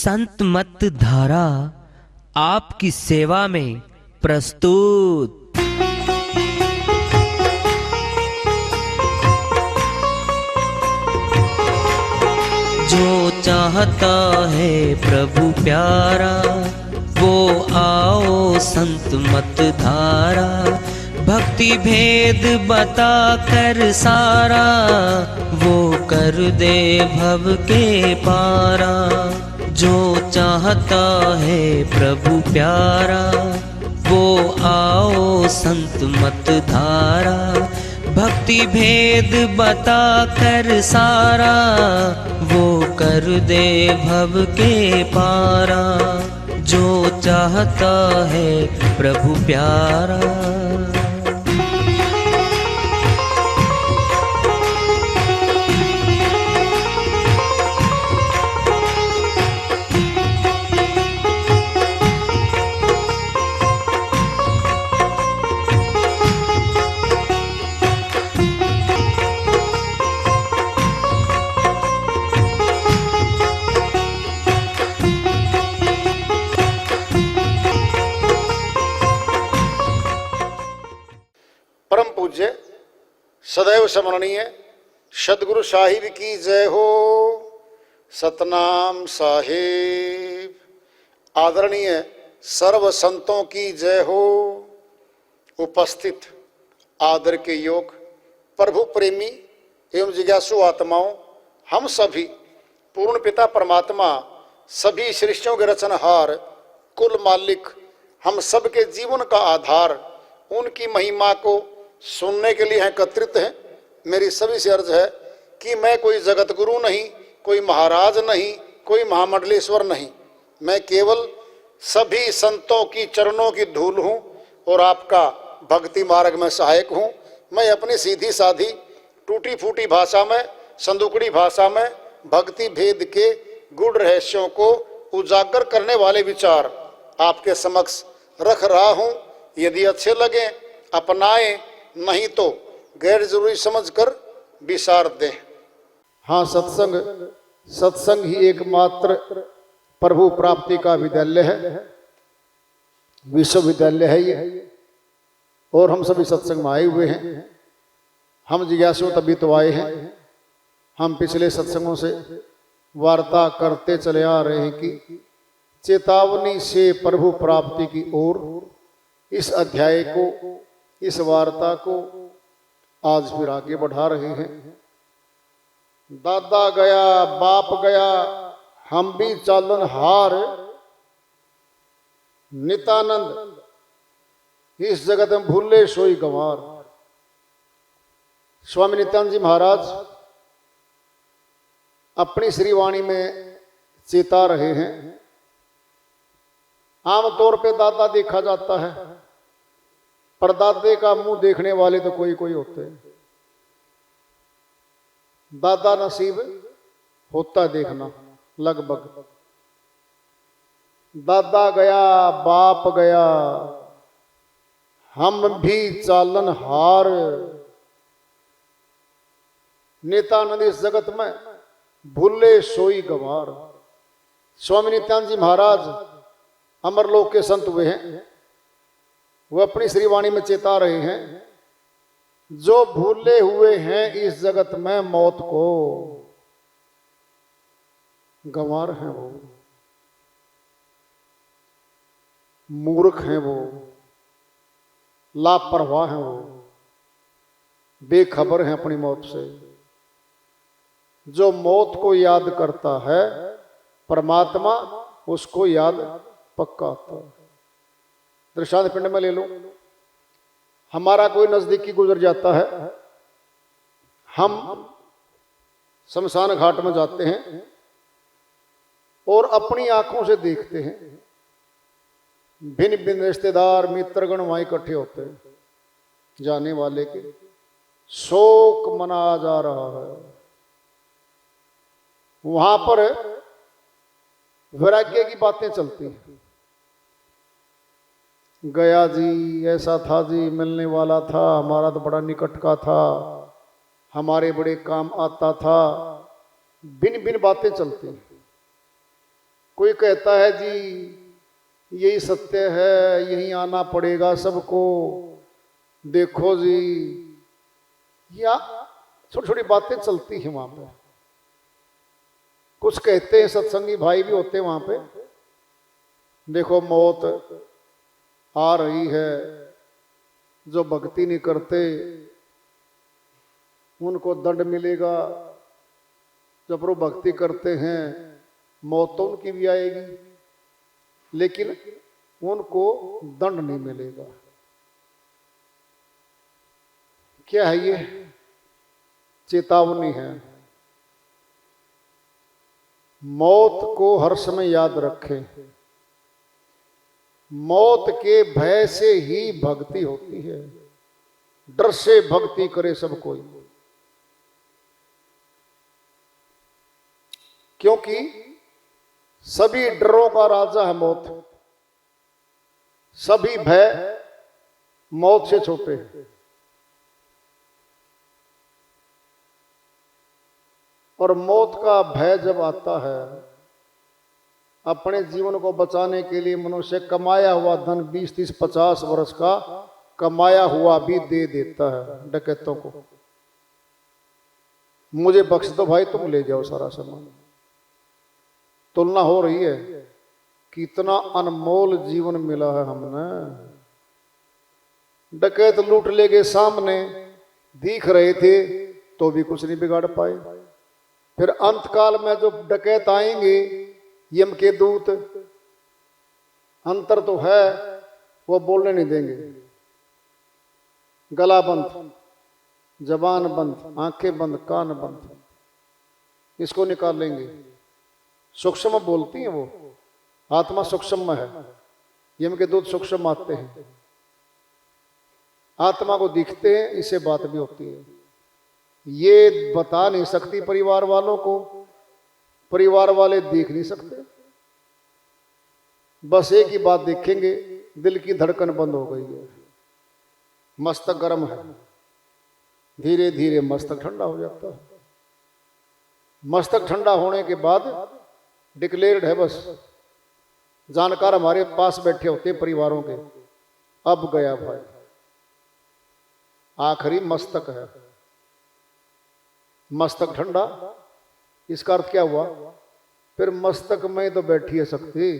संत मत धारा आपकी सेवा में प्रस्तुत। जो चाहता है प्रभु प्यारा, वो आओ संत मत धारा। भक्ति भेद बता कर सारा, वो कर दे भव के पारा। जो चाहता है प्रभु प्यारा, वो आओ संत मत धारा। भक्ति भेद बता कर सारा, वो कर दे भव के पारा। जो चाहता है प्रभु प्यारा। परम पूज्य सदैव स्मरणीय सदगुरु साहिब की जय हो। सतनाम साहिब। आदरणीय सर्व संतों की जय हो। उपस्थित आदर के योग प्रभु प्रेमी एवं जिज्ञासु आत्माओं, हम सभी पूर्ण पिता परमात्मा, सभी सृष्टियों के रचनहार, कुल मालिक, हम सब के जीवन का आधार, उनकी महिमा को सुनने के लिए एकत्रित हैं। मेरी सभी से अर्ज है कि मैं कोई जगत गुरु नहीं, कोई महाराज नहीं, कोई महामंडलेश्वर नहीं। मैं केवल सभी संतों की चरणों की धूल हूँ और आपका भक्ति मार्ग में सहायक हूँ। मैं अपनी सीधी साधी टूटी फूटी भाषा में, संदुकड़ी भाषा में भक्ति भेद के गूढ़ रहस्यों को उजागर करने वाले विचार आपके समक्ष रख रहा हूँ। यदि अच्छे लगे अपनाएं, नहीं तो गैर जरूरी समझकर विसार दें। हाँ, सत्संग ही एकमात्र प्रभु प्राप्ति का विद्यालय है, विश्वविद्यालय है ये। और हम सभी सत्संग में आए हुए हैं। हम जिज्ञासु तभी तो आए हैं। हम पिछले सत्संगों से वार्ता करते चले आ रहे हैं कि चेतावनी से प्रभु प्राप्ति की ओर, इस अध्याय को, इस वार्ता को आज फिर आगे बढ़ा रहे हैं। दादा गया बाप गया, हम भी चालन हार। नित्यानंद इस जगत में भूले सोई गंवार। स्वामी नित्यानंद जी महाराज अपनी श्रीवाणी में चेता रहे हैं। आमतौर पे दादा देखा जाता है, पर दादे का मुंह देखने वाले तो कोई कोई होते हैं। दादा नसीब होता देखना लगभग। दादा गया बाप गया, हम भी चालन हार। नित्यानंद इस जगत में भूले सोई गंवार। स्वामी नित्यानंद जी महाराज अमरलोक के संत हुए हैं। वो अपनी श्रीवाणी में चेता रहे हैं, जो भूले हुए हैं इस जगत में मौत को, गंवार हैं वो, मूर्ख हैं वो, लापरवाह हैं वो, बेखबर हैं अपनी मौत से। जो मौत को याद करता है, परमात्मा उसको याद पक्का आता है। दृष्टांत पिंड में ले लो, हमारा कोई नजदीकी गुजर जाता है, हम शमशान घाट में जाते हैं और अपनी आंखों से देखते हैं। भिन्न भिन्न रिश्तेदार मित्रगण वहां इकट्ठे होते हैं। जाने वाले के शोक मनाया जा रहा है। वहां पर वैराग्य की बातें चलती हैं। गया जी, ऐसा था जी, मिलने वाला था, हमारा तो बड़ा निकट का था, हमारे बड़े काम आता था। भिन्न भिन्न बातें चलती हैं। कोई कहता है जी यही सत्य है, यही आना पड़ेगा सबको, देखो जी, या छोटी छोटी बातें चलती हैं वहां पे। कुछ कहते हैं, सत्संगी भाई भी होते हैं वहां पे, देखो मौत आ रही है, जो भक्ति नहीं करते उनको दंड मिलेगा, जो प्रभु भक्ति करते हैं मौत तो उनकी भी आएगी लेकिन उनको दंड नहीं मिलेगा। क्या है ये? चेतावनी है। मौत को हर समय याद रखें। मौत के भय से ही भक्ति होती है, डर से भक्ति करे सब कोई, क्योंकि सभी डरों का राजा है मौत, सभी भय मौत से छोटे हैं। और मौत का भय जब आता है, अपने जीवन को बचाने के लिए मनुष्य कमाया हुआ धन 20, 30, 50 वर्ष का कमाया हुआ भी दे देता है डकैतों को। मुझे बख्श दो भाई, तुम ले जाओ सारा सामान। तुलना हो रही है, कितना अनमोल जीवन मिला है हमने। डकैत लूट ले गए, सामने दिख रहे थे तो भी कुछ नहीं बिगाड़ पाए। फिर अंतकाल में जो डकैत आएंगे, यम के दूत, अंतर तो है, वो बोलने नहीं देंगे। गला बंद, जबान बंद, आंखें बंद, कान बंद, इसको निकाल लेंगे। सूक्ष्म बोलती हैं वो, आत्मा सूक्ष्म है, यम के दूत सूक्ष्म आते हैं, आत्मा को दिखते हैं, इससे बात भी होती है। ये बता नहीं सकती परिवार वालों को, परिवार वाले देख नहीं सकते, बस एक ही बात देखेंगे, दिल की धड़कन बंद हो गई है, मस्तक गर्म है, धीरे धीरे मस्तक ठंडा हो जाता है। मस्तक ठंडा होने के बाद डिक्लेयर्ड है, बस जानकार हमारे पास बैठे होते परिवारों के, अब गया भाई, आखिरी मस्तक है। मस्तक ठंडा, इसका अर्थ क्या हुआ? फिर मस्तक में तो बैठी है शक्ति।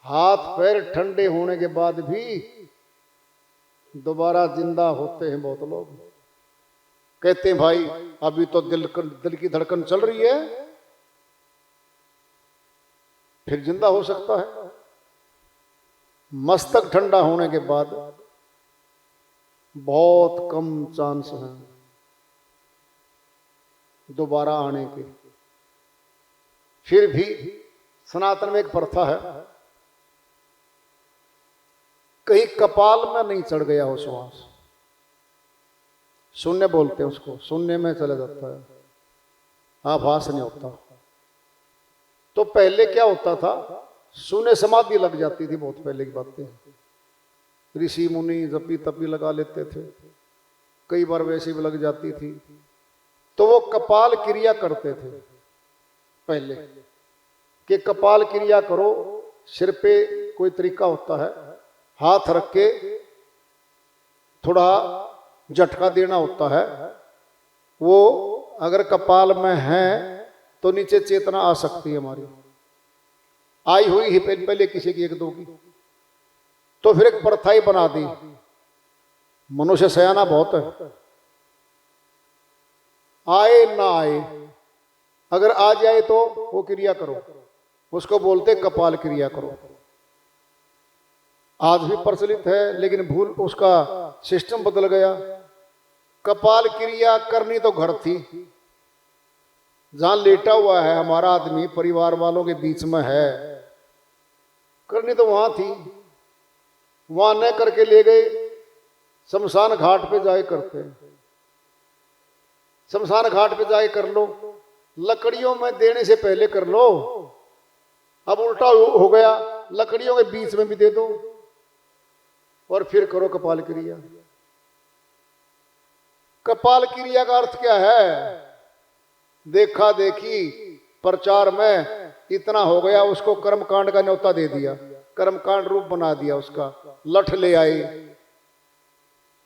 हाथ पैर ठंडे होने के बाद भी दोबारा जिंदा होते हैं बहुत लोग। कहते हैं भाई अभी तो दिल की धड़कन चल रही है, फिर जिंदा हो सकता है। मस्तक ठंडा होने के बाद बहुत कम चांस है दोबारा आने के। फिर भी सनातन में एक प्रथा है, कहीं कपाल में नहीं चढ़ गया हो श्वास, शून्य बोलते हैं उसको, शून्य में चला जाता है, आभास नहीं होता। तो पहले क्या होता था, शून्य समाधि लग जाती थी, बहुत पहले की बातें, ऋषि मुनि जपी तपी लगा लेते थे, कई बार वैसे भी लग जाती थी। तो वो कपाल क्रिया करते थे पहले, कि कपाल क्रिया करो, सिर पे कोई तरीका होता है, हाथ रख के थोड़ा झटका देना होता है, वो अगर कपाल में है तो नीचे चेतना आ सकती है हमारी, आई हुई ही पहले किसी की एक दो की। तो फिर एक प्रथा ही बना दी, मनुष्य सयाना बहुत है, आए ना आए, अगर आ जाए तो वो क्रिया करो, उसको बोलते कपाल क्रिया करो। आज भी प्रचलित है, लेकिन भूल उसका सिस्टम बदल गया। कपाल क्रिया करनी तो घर थी, जहां लेटा हुआ है हमारा आदमी, परिवार वालों के बीच में है, करनी तो वहां थी, वहां न करके ले गए शमशान घाट पे जाए करते हैं। शमशान घाट पे जाए कर लो, लकड़ियों में देने से पहले कर लो। अब उल्टा हो गया, लकड़ियों के बीच में भी दे दो और फिर करो कपाल क्रिया। कपाल क्रिया का अर्थ क्या है? देखा देखी, प्रचार में इतना हो गया, उसको कर्मकांड का न्योता दे दिया, कर्मकांड रूप बना दिया उसका। लठ ले आए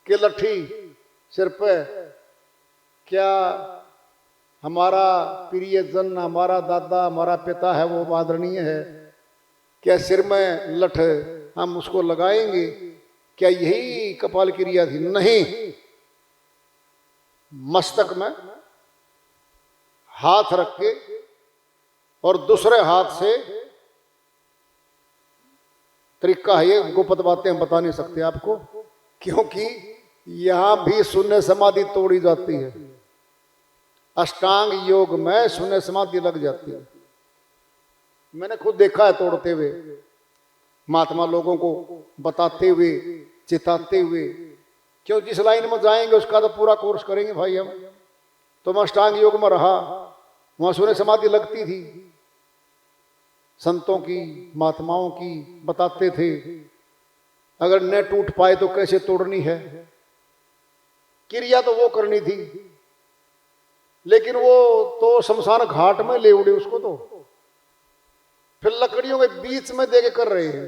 कि लठी सिर पे, क्या हमारा प्रियजन, हमारा दादा, हमारा पिता है वो आदरणीय है, क्या सिर में लठ हम उसको लगाएंगे? क्या यही कपाल क्रिया थी? नहीं, मस्तक में हाथ रख के और दूसरे हाथ से, तरीका है ये, गुप्त बातें हम बता नहीं सकते आपको, क्योंकि यहां भी शून्य समाधि तोड़ी जाती है। अष्टांग योग में शून्य समाधि लग जाती है। मैंने खुद देखा है तोड़ते हुए, महात्मा लोगों को बताते हुए, चिताते हुए। क्यों, जिस लाइन में जाएंगे उसका तो पूरा कोर्स करेंगे भाई हम। तो मैं अष्टांग योग में रहा, वहां शून्य समाधि लगती थी, संतों की, महात्माओं की बताते थे। अगर न टूट पाए तो कैसे तोड़नी है, क्रिया तो वो करनी थी, लेकिन वो तो शमशान घाट में ले उड़े उसको, तो फिर लकड़ियों के बीच में देके कर रहे हैं।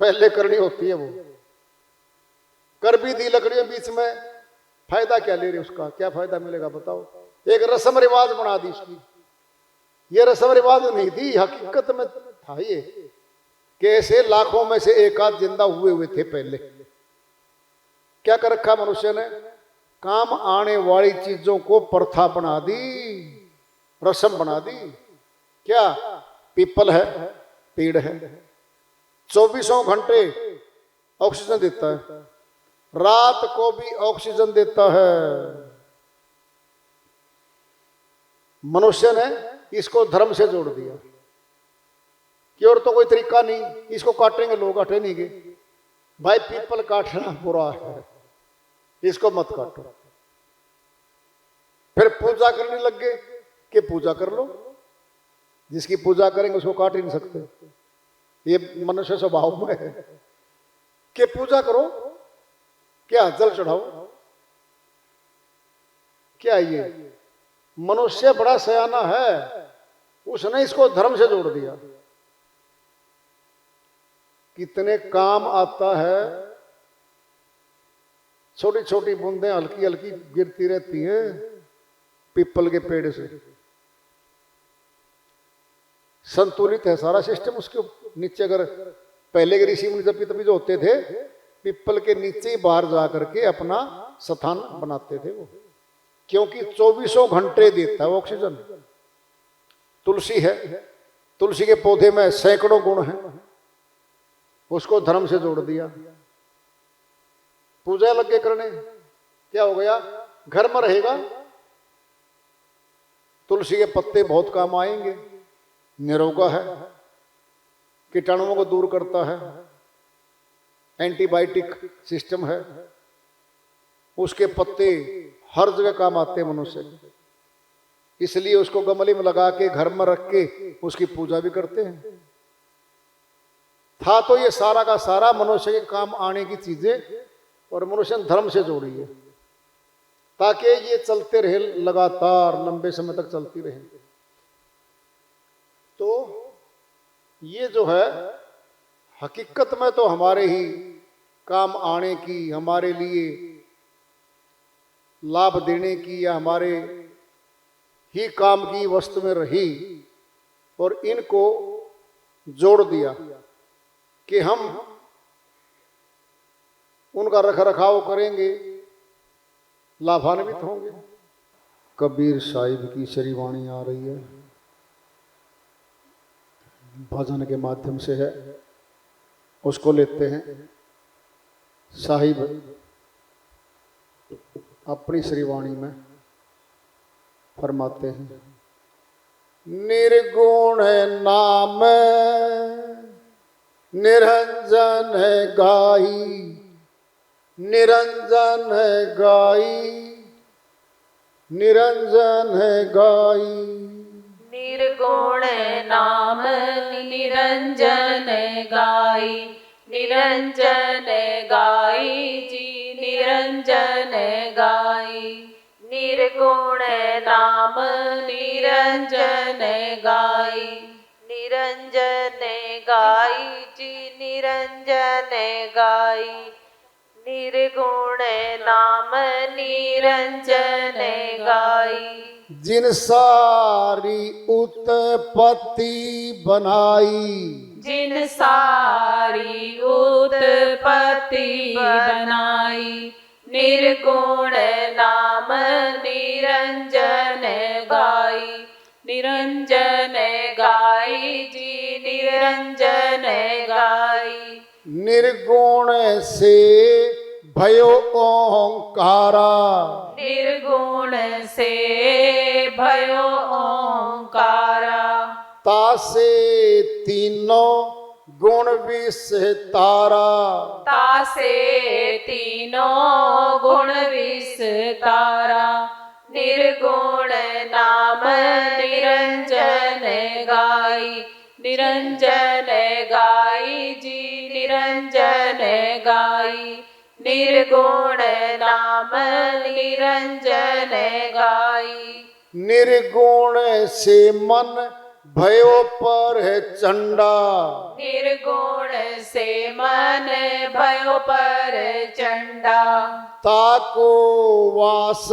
पहले करनी होती है वो, कर भी दी लकड़ियों बीच में, फायदा क्या ले रहे उसका, क्या फायदा मिलेगा बताओ? एक रस्म रिवाज बना दी उसकी। ये रस्म रिवाज नहीं थी, हकीकत में था ये, कैसे लाखों में से एक आध जिंदा हुए थे पहले। क्या कर रखा मनुष्य ने? काम आने वाली चीजों को प्रथा बना दी, रस्म बना दी। क्या? पीपल है, पेड़ है, 24 घंटे ऑक्सीजन देता है, रात को भी ऑक्सीजन देता है। मनुष्य ने इसको धर्म से जोड़ दिया कि और तो कोई तरीका नहीं, इसको काटेंगे लोग, हटेंगे भाई, पीपल काटना बुरा है, इसको मत काटो। फिर पूजा करने लग गए कि पूजा कर लो, जिसकी पूजा करेंगे उसको काट ही नहीं सकते। ये मनुष्य स्वभाव में है कि पूजा करो, क्या जल चढ़ाओ, क्या ये मनुष्य बड़ा सयाना है, उसने इसको धर्म से जोड़ दिया। कितने काम आता है, छोटी छोटी बूंदें हल्की हल्की गिरती रहती हैं पीपल के पेड़ से। संतुलित है सारा सिस्टम उसके नीचे। अगर पहले के ऋषि मुनि जब तभी जो होते थे, पीपल के नीचे ही बाहर जा करके अपना स्थान बनाते थे वो, क्योंकि 24 घंटे देता है ऑक्सीजन। तुलसी है, तुलसी के पौधे में सैकड़ों गुण हैं, उसको धर्म से जोड़ दिया। पूजा लगे करने, क्या हो गया? घर में रहेगा, तुलसी के पत्ते बहुत काम आएंगे, निरोगा है, कीटाणुओं को दूर करता है, एंटीबायोटिक सिस्टम है, उसके पत्ते हर जगह काम आते हैं मनुष्य के। इसलिए उसको गमले में लगा के घर में रख के उसकी पूजा भी करते हैं। था तो ये सारा का सारा मनुष्य के काम आने की चीजें, और मनुष्य ने धर्म से जोड़ी है ताकि ये चलते रहे, लगातार लंबे समय तक चलती रहे। तो ये जो है हकीकत में तो हमारे ही काम आने की, हमारे लिए लाभ देने की, या हमारे ही काम की वस्तु में रही, और इनको जोड़ दिया कि हम उनका रख रखाव करेंगे, लाभान्वित होंगे। कबीर साहिब की श्रीवाणी आ रही है, भजन के माध्यम से है, उसको लेते हैं। साहिब अपनी श्रीवाणी में फरमाते हैं, निर्गुण नाम निरंजन गाई, निरंजन गाई, निरंजन गाई। निर्गुण नाम निरंजन गाई, निरंजन गाई जी, निरंजन गाई। निर्गुण नाम निरंजन गाई जी निरंजन गाई निर्गुण नाम निरंजन गाई जिन सारी उत्पत्ति बनाई जिन सारी उत्पत्ति बनाई निर्गुण नाम निरंजन गाई निरंजन गाई जी निरंजन गाई निर्गुण से भयो ओंकारा निर्गुण से भयो ओंकारा तासे तीनों गुण विस्तारा तासे तीनों गुण विस्तारा निर्गुण नाम निरंजन गाई निरंजन गाई जी निरंजन गाई निर्गुण नाम निरंजन गाई निर्गुण से मन भयो पर चंडा निर्गुण से मन भयो पर चंडा ताको वास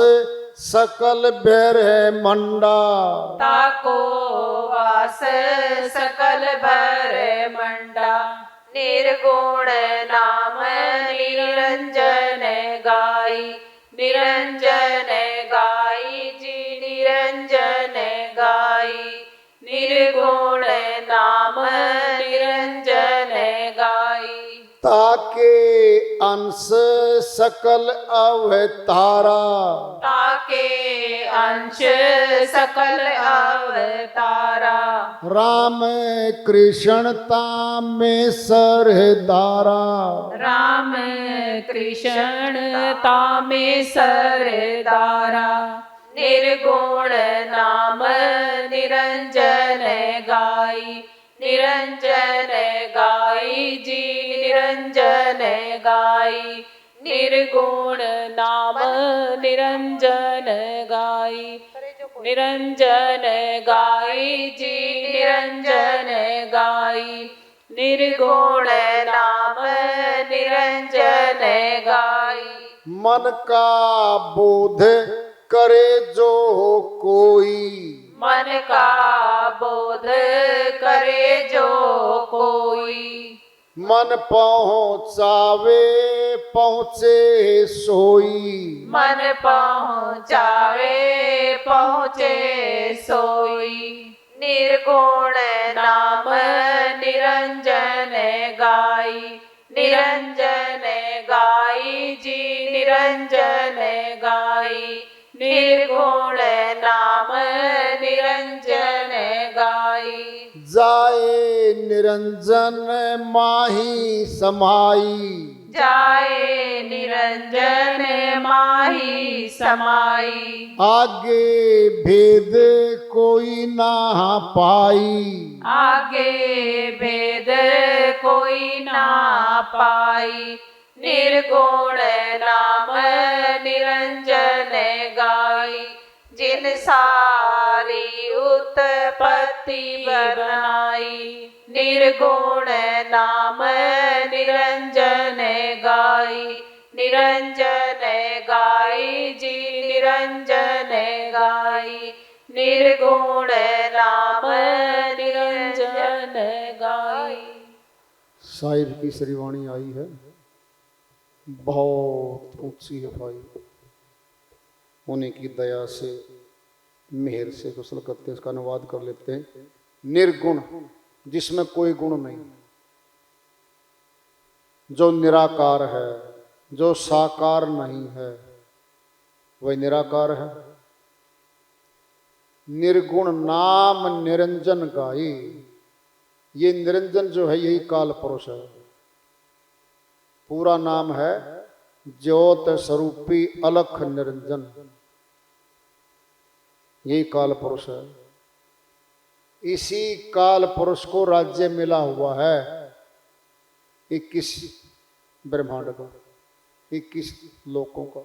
सकल बैर मंडा ताको वास सकल भर मंडा निर्गुण नाम निरंजन गाई निरंजन गाई जी निरंजन गाई निर्गुण नाम निरंजन गाई ताके अंश सकल अवतारा ताके अंश सकल अवतारा राम कृष्ण तामे सरदारा राम कृष्ण तामे सरदारा निर्गुण नाम निरंजन गाई निरंजन गाई जी निरंजन गाई निर्गुण नाम निरंजन गाई निरंजन गाई जी निरंजन गाई निर्गुण नाम निरंजन गाई मन का बोध करे जो कोई मन का बोध करे जो कोई मन पहुँचावे पहुँचे सोई मन पहुँचावे पहुँचे सोई निर्गुण नाम निरंजन गाई निरंजन गाई जी निरंजन गाई निर्गुण नाम निरंजन गाई जाए निरंजन माही समाई जाए निरंजन माही समाई आगे भेद कोई ना पाई आगे भेद कोई ना पाई निर्गुण नाम निरंजन गाई जिन सारी उत्पत्ति बनाई निर्गुण नाम निरंजन गाई निरंजन गाई जी निरंजन गाई निर्गुण नाम निरंजन गाई। शायर की श्रीवाणी आई है, बहुत ऊंची है भाई। उन्हीं की दया से मेहर से कुशल करते इसका अनुवाद कर लेते हैं। निर्गुण जिसमें कोई गुण नहीं, जो निराकार है, जो साकार नहीं है वह निराकार है। निर्गुण नाम निरंजन गाई, ये निरंजन जो है यही काल पुरुष है। पूरा नाम है ज्योत स्वरूपी अलख निरंजन, यही काल पुरुष है। इसी काल पुरुष को राज्य मिला हुआ है 21 ब्रह्मांड का, 21 लोकों का।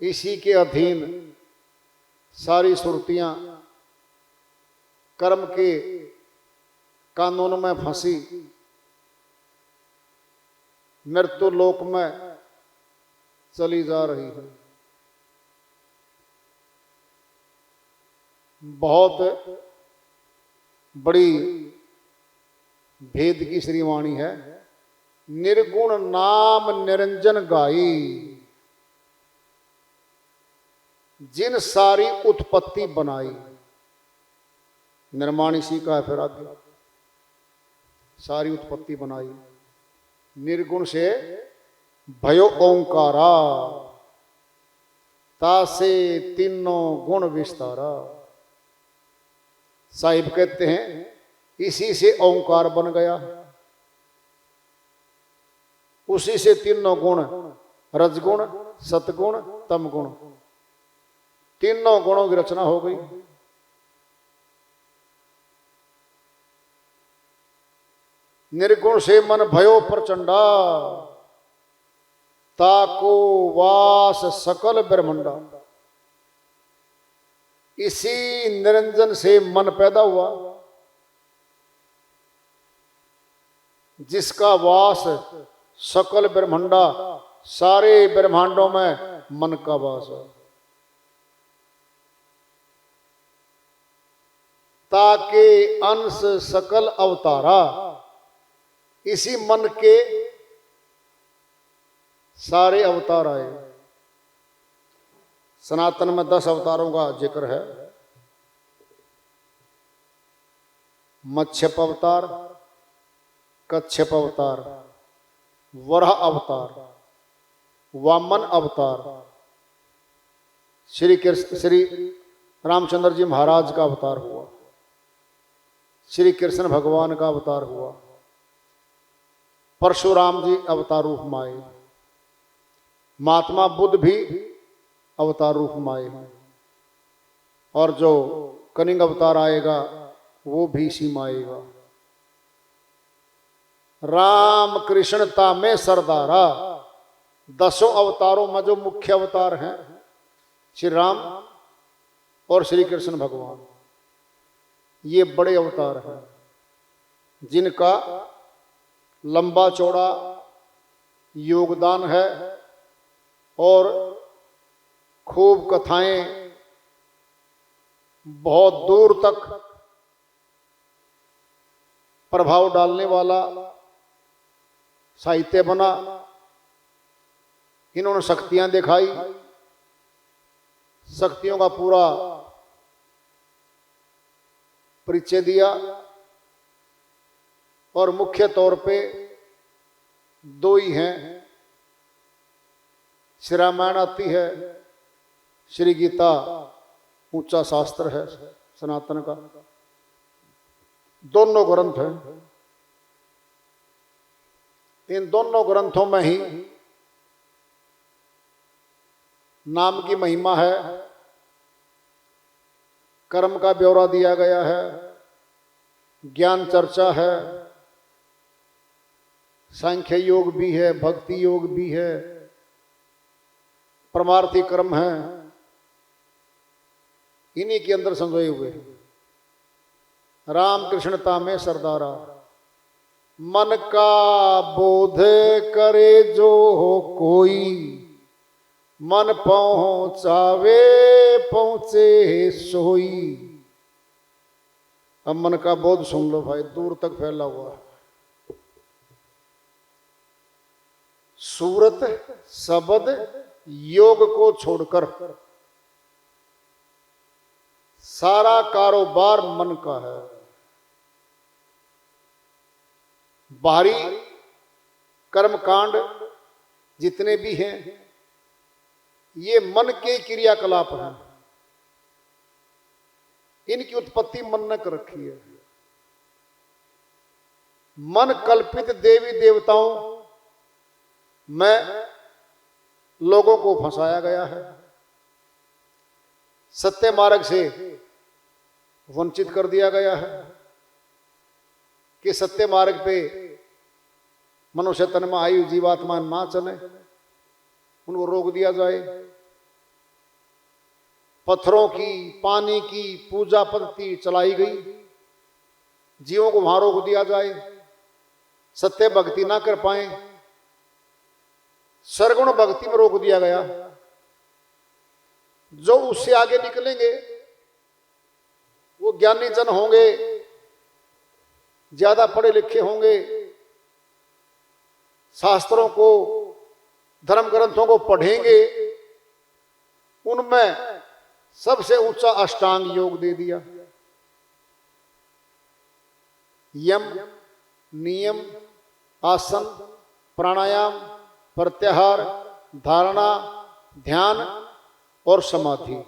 इसी के अधीन सारी सुरतियां कर्म के कानून में फंसी मृत्यु लोक में चली जा रही है। बहुत बड़ी भेद की श्रीवाणी है। निर्गुण नाम निरंजन गाई, जिन सारी उत्पत्ति बनाई। निर्माण इसी का है, फिर आगे सारी उत्पत्ति बनाई। निर्गुण से भयो ओंकारा, तासे तीनों गुण विस्तारा। साहिब कहते हैं इसी से ओंकार बन गया, उसी से तीनों गुण, रजगुण, सतगुण, तमगुण, तीनों गुणों की रचना हो गई। निर्गुण से मन भयो प्रचंडा, ताको वास सकल ब्रह्मंडा। इसी निरंजन से मन पैदा हुआ, जिसका वास सकल ब्रह्मंडा, सारे ब्रह्मांडों में मन का वास है। ताके अंश सकल अवतारा, इसी मन के सारे अवतार आए। सनातन में 10 अवतारों का जिक्र है। मत्स्यप अवतार, कच्छप अवतार, वराह अवतार, वामन अवतार, श्री रामचंद्र जी महाराज का अवतार हुआ, श्री कृष्ण भगवान का अवतार हुआ, परशुराम जी अवतार रूप में आए, महात्मा बुद्ध भी अवतार रूप में आए, और जो कनिंग अवतार आएगा वो भी इसी में आएगा। राम कृष्णता में सरदारा, 10 अवतारों में जो मुख्य अवतार हैं श्री राम और श्री कृष्ण भगवान, ये बड़े अवतार हैं जिनका लंबा चौड़ा योगदान है और खूब कथाएं बहुत दूर तक प्रभाव डालने वाला साहित्य बना। इन्होंने शक्तियां दिखाई, शक्तियों का पूरा परिचय दिया, और मुख्य तौर पे 2 ही हैं। श्री रामायण आती है, श्री गीता ऊंचा शास्त्र है सनातन का, दोनों ग्रंथ हैं। इन दोनों ग्रंथों में ही नाम की महिमा है, कर्म का ब्यौरा दिया गया है, ज्ञान चर्चा है, सांख्य योग भी है, भक्ति योग भी है, परमार्थी कर्म है, इन्हीं के अंदर संजोए हुए हैं। राम कृष्णता में सरदारा, मन का बोध करे जो हो कोई, मन पहुंचावे पहुंचे सोई। अब मन का बोध सुन लो भाई, दूर तक फैला हुआ है। सूरत शब्द योग को छोड़कर सारा कारोबार मन का है। बाहरी कर्मकांड जितने भी हैं ये मन के क्रियाकलाप हैं, इनकी उत्पत्ति मन ने कर रखी है। मन कल्पित देवी देवताओं में लोगों को फंसाया गया है, सत्य मार्ग से वंचित कर दिया गया है कि सत्य मार्ग पे मनुष्य तन में आयु जीवात्मा ना चले, उनको रोक दिया जाए। पत्थरों की, पानी की पूजा पद्धति चलाई गई, जीवों को वहां रोक दिया जाए, सत्य भक्ति ना कर पाए, सरगुण भक्ति में रोक दिया गया। जो उससे आगे निकलेंगे वो ज्ञानी जन होंगे, ज्यादा पढ़े लिखे होंगे, शास्त्रों को, धर्म ग्रंथों को पढ़ेंगे। उनमें सबसे ऊंचा अष्टांग योग दे दिया। यम, नियम, आसन, प्राणायाम, प्रत्याहार, धारणा, ध्यान और समाधि,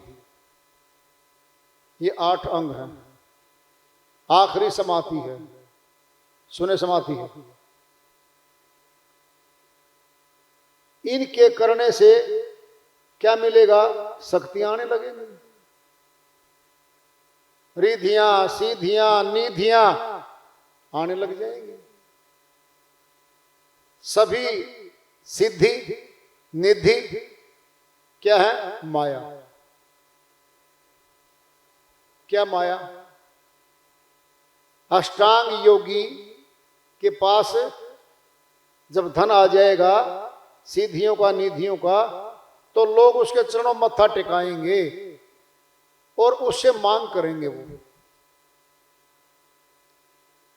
ये 8 अंग हैं। आखिरी समाधि है, सुने समाधि है। इनके करने से क्या मिलेगा? शक्तियां आने लगेंगी, रिधियां, सीधियां, निधियां आने लग जाएंगी। सभी सिद्धि निधि क्या है? माया। क्या माया? अष्टांग योगी के पास जब धन आ जाएगा, सिद्धियों का, निधियों का, तो लोग उसके चरणों मत्था टिकाएंगे और उससे मांग करेंगे। वो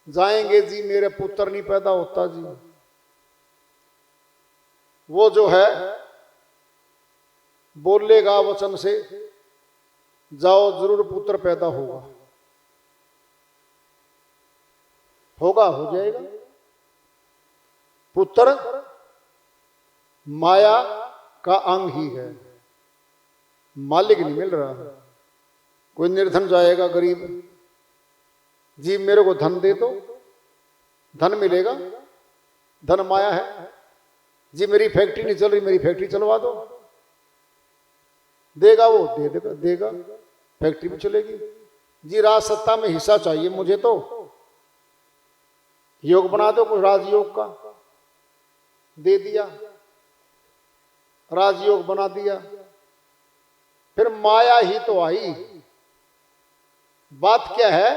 जाएंगे, जी मेरे पुत्र नहीं पैदा होता जी, वो जो है बोलेगा वचन से, जाओ जरूर पुत्र पैदा होगा, होगा, हो जाएगा। पुत्र माया का अंग ही है, मालिक नहीं मिल रहा। कोई निर्धन जाएगा गरीब, जी मेरे को धन दे दो, धन मिलेगा, धन माया है। जी मेरी फैक्ट्री नहीं चल रही, मेरी फैक्ट्री चलवा दो, देगा वो, देगा, फैक्ट्री भी चलेगी। जी राज सत्ता में हिस्सा चाहिए मुझे, तो योग बना दो कुछ राजयोग का, दे दिया, राजयोग बना दिया। फिर माया ही तो आई। बात क्या है?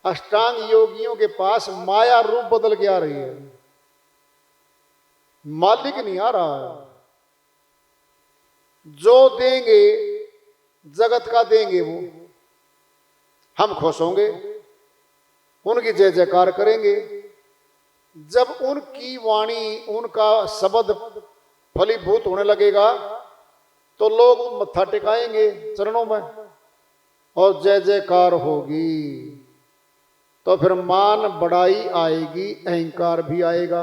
अष्टांग योगियों के पास माया रूप बदल के आ रही है, मालिक नहीं आ रहा है। जो देंगे जगत का देंगे वो, हम खुश होंगे, उनकी जय जयकार करेंगे। जब उनकी वाणी, उनका शब्द फलीभूत होने लगेगा तो लोग मत्था टिकाएंगे चरणों में और जय जयकार होगी। तो फिर मान बढ़ाई आएगी, अहंकार भी आएगा।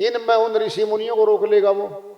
इनमें उन ऋषि मुनियों को रोक लेगा वो।